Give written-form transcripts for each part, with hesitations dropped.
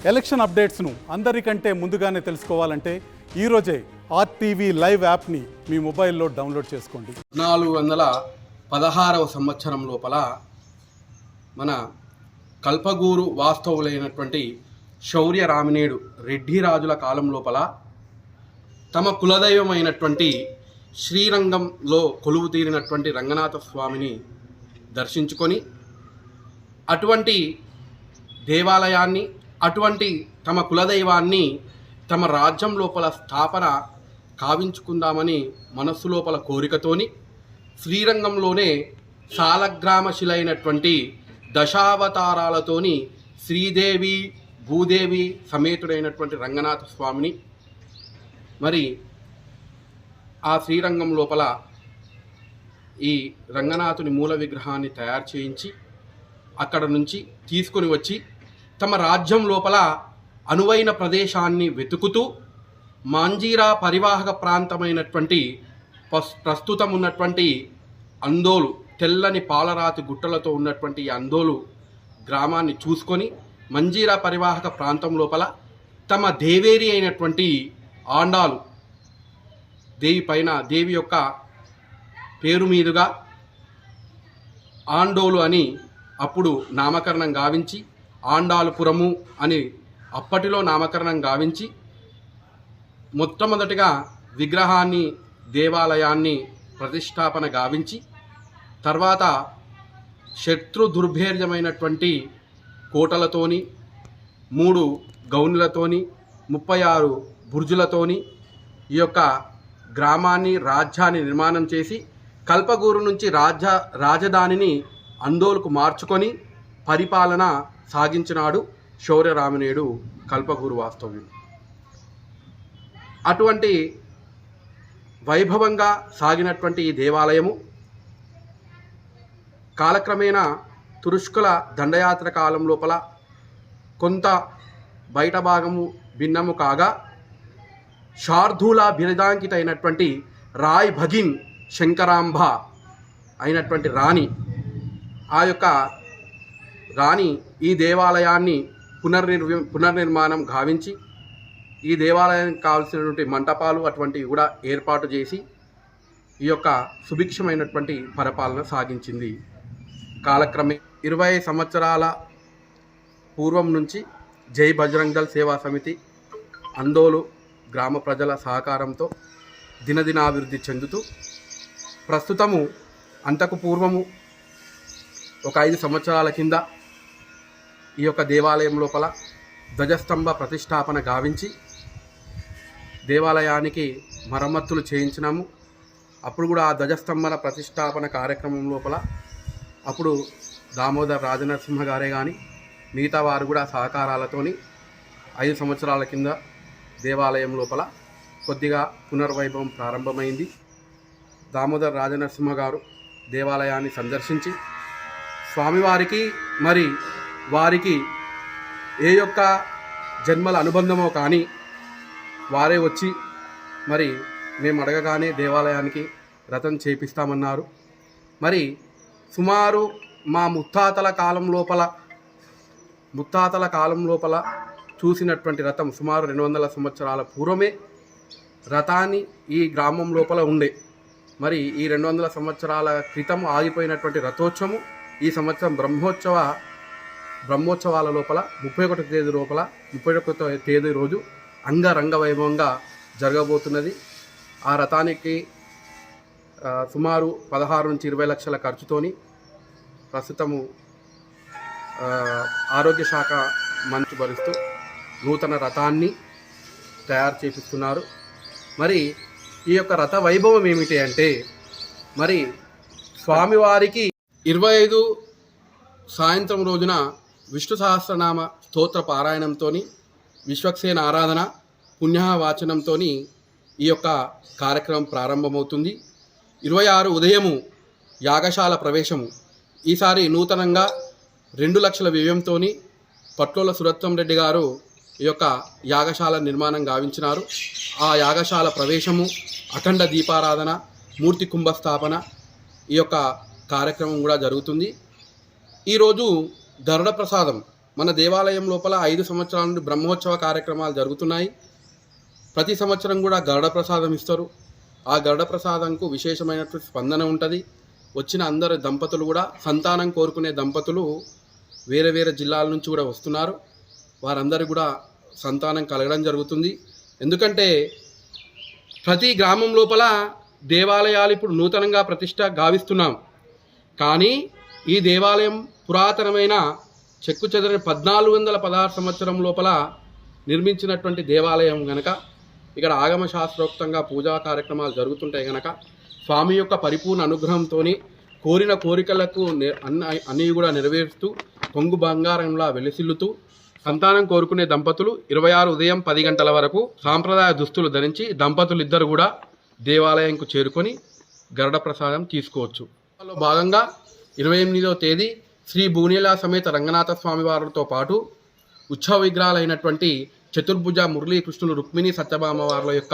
Election అప్డేట్స్ను అందరికంటే ముందుగానే తెలుసుకోవాలంటే ఈరోజే ఆర్టీవీ లైవ్ యాప్ని మీ మొబైల్లో డౌన్లోడ్ చేసుకోండి. 416వ సంవత్సరం లోపల మన కల్పగూరు వాస్తవులైనటువంటి శౌర్య రామినేడు రెడ్డి రాజుల కాలం లోపల తమ కులదైవమైనటువంటి శ్రీరంగంలో కొలువు తీరినటువంటి రంగనాథ స్వామిని దర్శించుకొని అటువంటి దేవాలయాన్ని అటువంటి తమ కులదైవాన్ని తమ రాజ్యం లోపల స్థాపన కావించుకుందామని మనస్సు లోపల కోరికతోని శ్రీరంగంలోనే సాలగ్రామశిలైనటువంటి దశావతారాలతోని శ్రీదేవి భూదేవి సమేతుడైనటువంటి రంగనాథ స్వామిని మరి ఆ శ్రీరంగం లోపల ఈ రంగనాథుని మూల విగ్రహాన్ని తయారు చేయించి అక్కడ నుంచి తీసుకొని వచ్చి తమ రాజ్యం లోపల అనువైన ప్రదేశాన్ని వెతుకుతూ మాంజీరా పరివాహక ప్రాంతమైనటువంటి ప్రస్తుతం ఉన్నటువంటి అందోలు తెల్లని పాలరాతి గుట్టలతో ఉన్నటువంటి అందోలు గ్రామాన్ని చూసుకొని మంజీరా పరివాహక ప్రాంతం లోపల తమ దేవేరి అయినటువంటి ఆండాలు దేవి పైన దేవి యొక్క పేరు మీదుగా ఆండోలు అని అప్పుడు నామకరణం గావించి ఆండాలుపురము అని అప్పటిలో నామకరణం గావించి మొట్టమొదటిగా విగ్రహాన్ని దేవాలయాన్ని ప్రతిష్టాపన గావించి తర్వాత శత్రు దుర్భేర్యమైనటువంటి కోటలతోని 3 గౌనులతోని 36 బుర్జులతోని ఈ యొక్క గ్రామాన్ని రాజ్యాన్ని నిర్మాణం చేసి కల్పగూరు నుంచి రాజధానిని అందోలుకు మార్చుకొని పరిపాలన సాగించినాడు శౌర్య రామినేడు కల్పగూరు వాస్తవ్యుడు. అటువంటి వైభవంగా సాగినటువంటి ఈ దేవాలయము కాలక్రమేణా తురుష్కుల దండయాత్ర కాలం లోపల కొంత బయట భాగము భిన్నము కాగా శార్దూల బిరుదాంకిత అయినటువంటి రాయ్ భగిన్ శంకరాంబ అయినటువంటి రాణి ఆ యొక్క రాణి ఈ దేవాలయాన్ని పునర్నిర్మాణం గావించి ఈ దేవాలయానికి కావాల్సినటువంటి మంటపాలు అటువంటివి కూడా ఏర్పాటు చేసి ఈ యొక్క సుభిక్షమైనటువంటి పరిపాలన సాగించింది. కాలక్రమే 20 సంవత్సరాల పూర్వం నుంచి జై బజరంగ్ దళ్ సేవా సమితి అందోలు గ్రామ ప్రజల సహకారంతో దినదినాభివృద్ధి చెందుతూ ప్రస్తుతము అంతకు పూర్వము ఒక 5 సంవత్సరాల కింద ఈ యొక్క దేవాలయం లోపల ధ్వజస్తంభ ప్రతిష్టాపన గావించి దేవాలయానికి మరమ్మతులు చేయించినాము. అప్పుడు కూడా ఆ ధ్వజస్తంభన ప్రతిష్టాపన కార్యక్రమం లోపల అప్పుడు దామోదర్ రాజనరసింహ గారే కానీ మిగతా వారు కూడా సహకారాలతోని 5 సంవత్సరాల కింద దేవాలయం లోపల కొద్దిగా పునర్వైభవం ప్రారంభమైంది. దామోదర్ రాజనరసింహ గారు దేవాలయాన్ని సందర్శించి స్వామివారికి మరి వారికి ఏ యొక్క జన్మల అనుబంధమో కానీ వారే వచ్చి మరి మేము అడగగానే దేవాలయానికి రథం చేపిస్తామన్నారు. మరి సుమారు మా ముత్తాతల కాలం లోపల చూసినటువంటి రథం సుమారు 200 సంవత్సరాల పూర్వమే రథాన్ని ఈ గ్రామం లోపల ఉండే. మరి ఈ 200 సంవత్సరాల క్రితం ఆగిపోయినటువంటి రథోత్సవము ఈ సంవత్సరం బ్రహ్మోత్సవాల లోపల 31 తేదీ రోజు అంగరంగ వైభవంగా జరగబోతున్నది. ఆ రథానికి సుమారు 16 నుంచి 20 లక్షల ఖర్చుతోని ప్రస్తుతము ఆరోగ్య శాఖ మంత్రి భరిస్తూ నూతన రథాన్ని తయారు చేపిస్తున్నారు. మరి ఈ యొక్క రథ వైభవం ఏమిటి అంటే మరి స్వామివారికి 25 సాయంత్రం రోజున విష్ణు సహస్రనామ స్తోత్ర పారాయణంతో విశ్వక్సేన ఆరాధన పుణ్యవాచనంతో ఈ యొక్క కార్యక్రమం ప్రారంభమవుతుంది. 26 ఉదయము యాగశాల ప్రవేశము. ఈసారి నూతనంగా 2 లక్షల వ్యయంతో పట్లోల సురత్వం రెడ్డి గారు ఈ యొక్క యాగశాల నిర్మాణం గావించినారు. ఆ యాగశాల ప్రవేశము, అఖండ దీపారాధన, మూర్తి కుంభస్థాపన ఈ యొక్క కార్యక్రమం కూడా జరుగుతుంది. ఈరోజు గరుడ ప్రసాదం మన దేవాలయం లోపల 5 సంవత్సరాల నుండి బ్రహ్మోత్సవ కార్యక్రమాలు జరుగుతున్నాయి. ప్రతి సంవత్సరం కూడా గరుడ ప్రసాదం ఇస్తారు. ఆ గరుడ ప్రసాదంకు విశేషమైనటువంటి స్పందన ఉంటుంది. వచ్చిన అందరు దంపతులు కూడా సంతానం కోరుకునే దంపతులు వేరే వేరే జిల్లాల నుంచి కూడా వస్తున్నారు. వారందరూ కూడా సంతానం కలగడం జరుగుతుంది. ఎందుకంటే ప్రతి గ్రామం లోపల దేవాలయాలు ఇప్పుడు నూతనంగా ప్రతిష్ట గావిస్తున్నాం. కానీ ఈ దేవాలయం పురాతనమైన చెక్కు చెదరని 1416 సంవత్సరం లోపల నిర్మించినటువంటి దేవాలయం గనక ఇక్కడ ఆగమ శాస్త్రోక్తంగా పూజా కార్యక్రమాలు జరుగుతుంటాయి గనక స్వామి యొక్క పరిపూర్ణ అనుగ్రహంతో కోరిన కోరికలకు అన్నీ కూడా నెరవేరుస్తూ కొంగు బంగారంలా వెలిసిల్లుతూ సంతానం కోరుకునే దంపతులు 26 ఉదయం 10 గంటల వరకు సాంప్రదాయ దుస్తులు ధరించి దంపతులు ఇద్దరు కూడా దేవాలయంకు చేరుకొని గరుడ ప్రసాదం తీసుకోవచ్చు. అందులో భాగంగా 28వ తేదీ శ్రీ భూనీలా సమేత రంగనాథ స్వామి వారితో పాటు ఉత్సవ విగ్రహాలైనటువంటి చతుర్భుజ మురళీకృష్ణులు రుక్మిణి సత్యభామ వార్ల యొక్క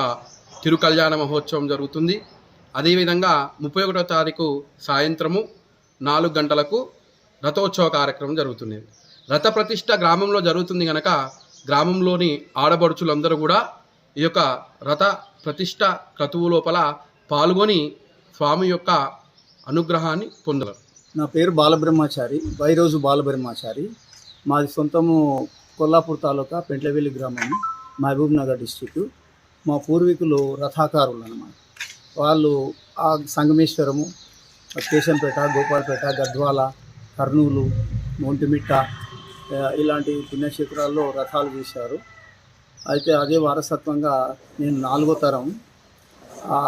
తిరుకల్యాణ మహోత్సవం జరుగుతుంది. అదేవిధంగా 31వ తారీఖు సాయంత్రము 4 గంటలకు రథోత్సవ కార్యక్రమం జరుగుతుంది. రథ ప్రతిష్ట గ్రామంలో జరుగుతుంది కనుక గ్రామంలోని ఆడబడుచులందరూ కూడా ఈ యొక్క రథ ప్రతిష్ట క్రతువు లోపల పాల్గొని స్వామి యొక్క అనుగ్రహాన్ని పొందరు. నా పేరు బాలబ్రహ్మచారి, బైరోజు బాలబ్రహ్మచారి. మాది సొంతము కొల్లాపూర్ తాలూకా పెంట్లవెల్లి గ్రామం, మహబూబ్ నగర్ డిస్టిక్. మా పూర్వీకులు రథాకారులు అన్నమాట. వాళ్ళు ఆ సంగమేశ్వరము, కేశంపేట, గోపాల్పేట, గద్వాల, కర్నూలు, మొంటిమిట్ట ఇలాంటి పుణ్యక్షేత్రాల్లో రథాలు చేశారు. అయితే అదే వారసత్వంగా నేను 4వ తరం.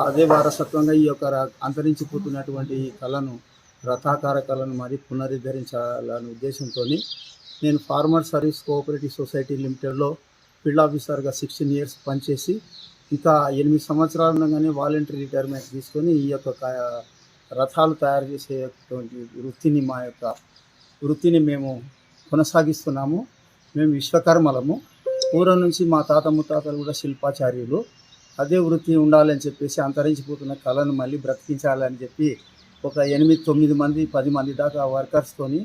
అదే వారసత్వంగా ఈ యొక్క అంతరించిపోతున్నటువంటి ఈ కళను, రథాకార కళను మరి పునరుద్ధరించాలనే ఉద్దేశంతో నేను ఫార్మర్ సర్వీస్ కోఆపరేటివ్ సొసైటీ లిమిటెడ్లో ఫీల్డ్ ఆఫీసర్గా 16 ఇయర్స్ పనిచేసి ఇంకా 8 సంవత్సరాలు ఉండగానే వాలంటరీ రిటైర్మెంట్ తీసుకొని ఈ యొక్క రథాలు తయారు చేసేటువంటి వృత్తిని మేము కొనసాగిస్తున్నాము. మేము విశ్వకర్మలము. పూర్వం నుంచి మా తాత ముత్తాతలు కూడా శిల్పాచార్యులు. అదే వృత్తి ఉండాలని చెప్పేసి అంతరించిపోతున్న కళను మళ్ళీ బ్రతికించాలని చెప్పి ఒక 8, 9 మంది 10 మంది దాకా వర్కర్స్తోని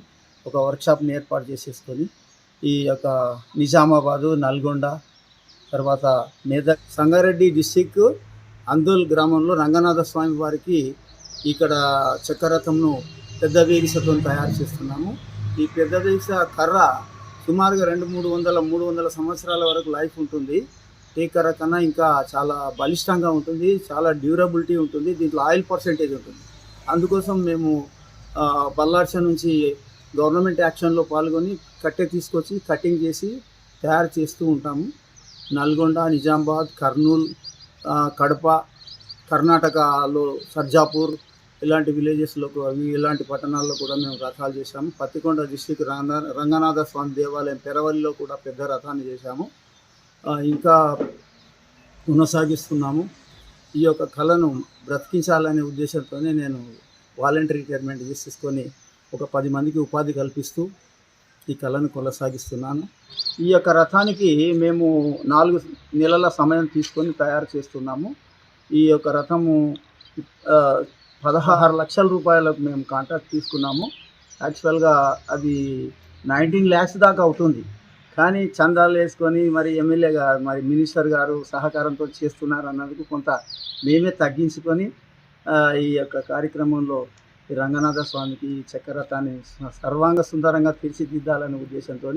ఒక వర్క్షాప్ని ఏర్పాటు చేసేసుకొని ఈ యొక్క నిజామాబాదు, నల్గొండ, తర్వాత మేదక్, సంగారెడ్డి డిస్టిక్ అందోల్ గ్రామంలో రంగనాథ స్వామి వారికి ఇక్కడ చక్రరథంను పెద్ద వేగిసతో తయారు చేస్తున్నాము. ఈ పెద్ద వేగిస కర్ర సుమారుగా 200-300 సంవత్సరాల వరకు లైఫ్ ఉంటుంది. ఏ కర్ర కన్నా ఇంకా చాలా బలిష్టంగా ఉంటుంది, చాలా డ్యూరబిలిటీ ఉంటుంది. దీంట్లో ఆయిల్ పర్సెంటేజ్ ఉంటుంది. అందుకోసం మేము బల్లార్చ నుంచి గవర్నమెంట్ యాక్షన్లో పాల్గొని కట్టె తీసుకొచ్చి కటింగ్ చేసి తయారు చేస్తూ ఉంటాము. నల్గొండ, నిజామాబాద్, కర్నూలు, కడప, కర్ణాటకలో సర్జాపూర్ ఇలాంటి విలేజెస్లో ఇలాంటి పట్టణాల్లో కూడా మేము రథాలు చేశాము. పత్తికొండ డిస్టిక్ రంగనాథ స్వామి దేవాలయం పెరవల్లిలో కూడా పెద్ద రథాన్ని చేశాము. ఇంకా కొనసాగిస్తున్నాము. ఈ యొక్క కళను బ్రతికించాలనే ఉద్దేశంతోనే నేను వాలంటరీ రిటైర్మెంట్ తీసుకొని ఒక 10 మందికి ఉపాధి కల్పిస్తూ ఈ కళను కొనసాగిస్తున్నాను. ఈ యొక్క రథానికి మేము 4 నెలల సమయం తీసుకొని తయారు చేస్తున్నాము. ఈ యొక్క రథము 16 లక్షల రూపాయలకు మేము కాంట్రాక్ట్ తీసుకున్నాము. యాక్చువల్గా అది 19 lakhs దాకా అవుతుంది. కానీ చందాలు వేసుకొని మరి ఎమ్మెల్యే గారు, మరి మినిస్టర్ గారు సహకారంతో చేస్తున్నారు అన్నందుకు కొంత మేమే తగ్గించుకొని ఈ యొక్క కార్యక్రమంలో ఈ రంగనాథ స్వామికి చక్రరథాన్ని సర్వాంగ సుందరంగా తీర్చిదిద్దాలనే ఉద్దేశంతో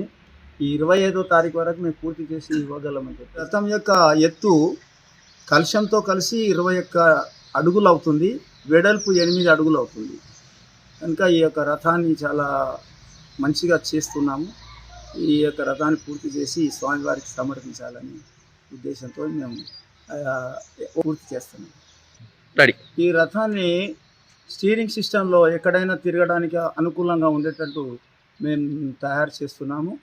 ఈ 25వ తారీఖు వరకు మేము పూర్తి చేసి ఇవ్వగలమని చెప్పి. రథం యొక్క ఎత్తు కలశంతో కలిసి 21 అడుగులు అవుతుంది, వెడల్పు 8 అడుగులు అవుతుంది. కనుక ఈ యొక్క రథాన్ని చాలా మంచిగా చేస్తున్నాము. ఈ యొక్క రథాన్ని పూర్తి చేసి స్వామివారికి సమర్పించాలని ఉద్దేశంతో మేము పూర్తి చేస్తున్నాం. ఈ రథాన్ని స్టీరింగ్ సిస్టంలో ఎక్కడైనా తిరగడానికి అనుకూలంగా ఉండేటట్టు మేము తయారు చేస్తున్నాము.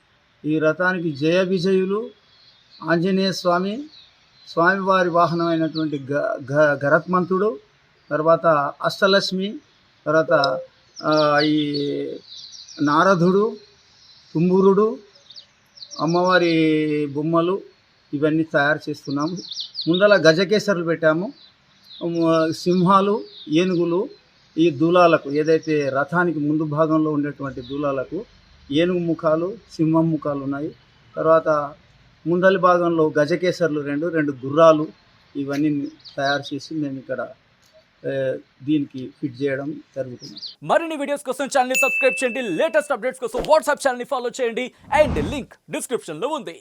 ఈ రథానికి జయ విజయులు, ఆంజనేయ స్వామి, స్వామివారి వాహనమైనటువంటి గరత్మంతుడు, తర్వాత అష్టలక్ష్మి, తర్వాత ఈ నారదుడు, తుంబురుడు, అమ్మవారి బొమ్మలు ఇవన్నీ తయారు చేస్తున్నాము. ముందల గజకేసరులు పెట్టాము. సింహాలు, ఏనుగులు ఈ దూలాలకు, ఏదైతే రథానికి ముందు భాగంలో ఉండేటువంటి దూలాలకు ఏనుగు ముఖాలు, సింహం ముఖాలు ఉన్నాయి. తర్వాత ముందలి భాగంలో గజకేసర్లు రెండు గుర్రాలు ఇవన్నీ తయారు చేసి మేము ఇక్కడ దీనికి ఫిట్ చేయడం జరుగుతుంది. మరిన్ని వీడియోస్ కోసం ఛానల్ ని సబ్స్క్రైబ్ చేయండి. లేటెస్ట్ అప్డేట్స్ కోసం వాట్సాప్ ఛానల్ ని ఫాలో చేయండి. అండ్ లింక్ డిస్క్రిప్షన్ లో ఉంది.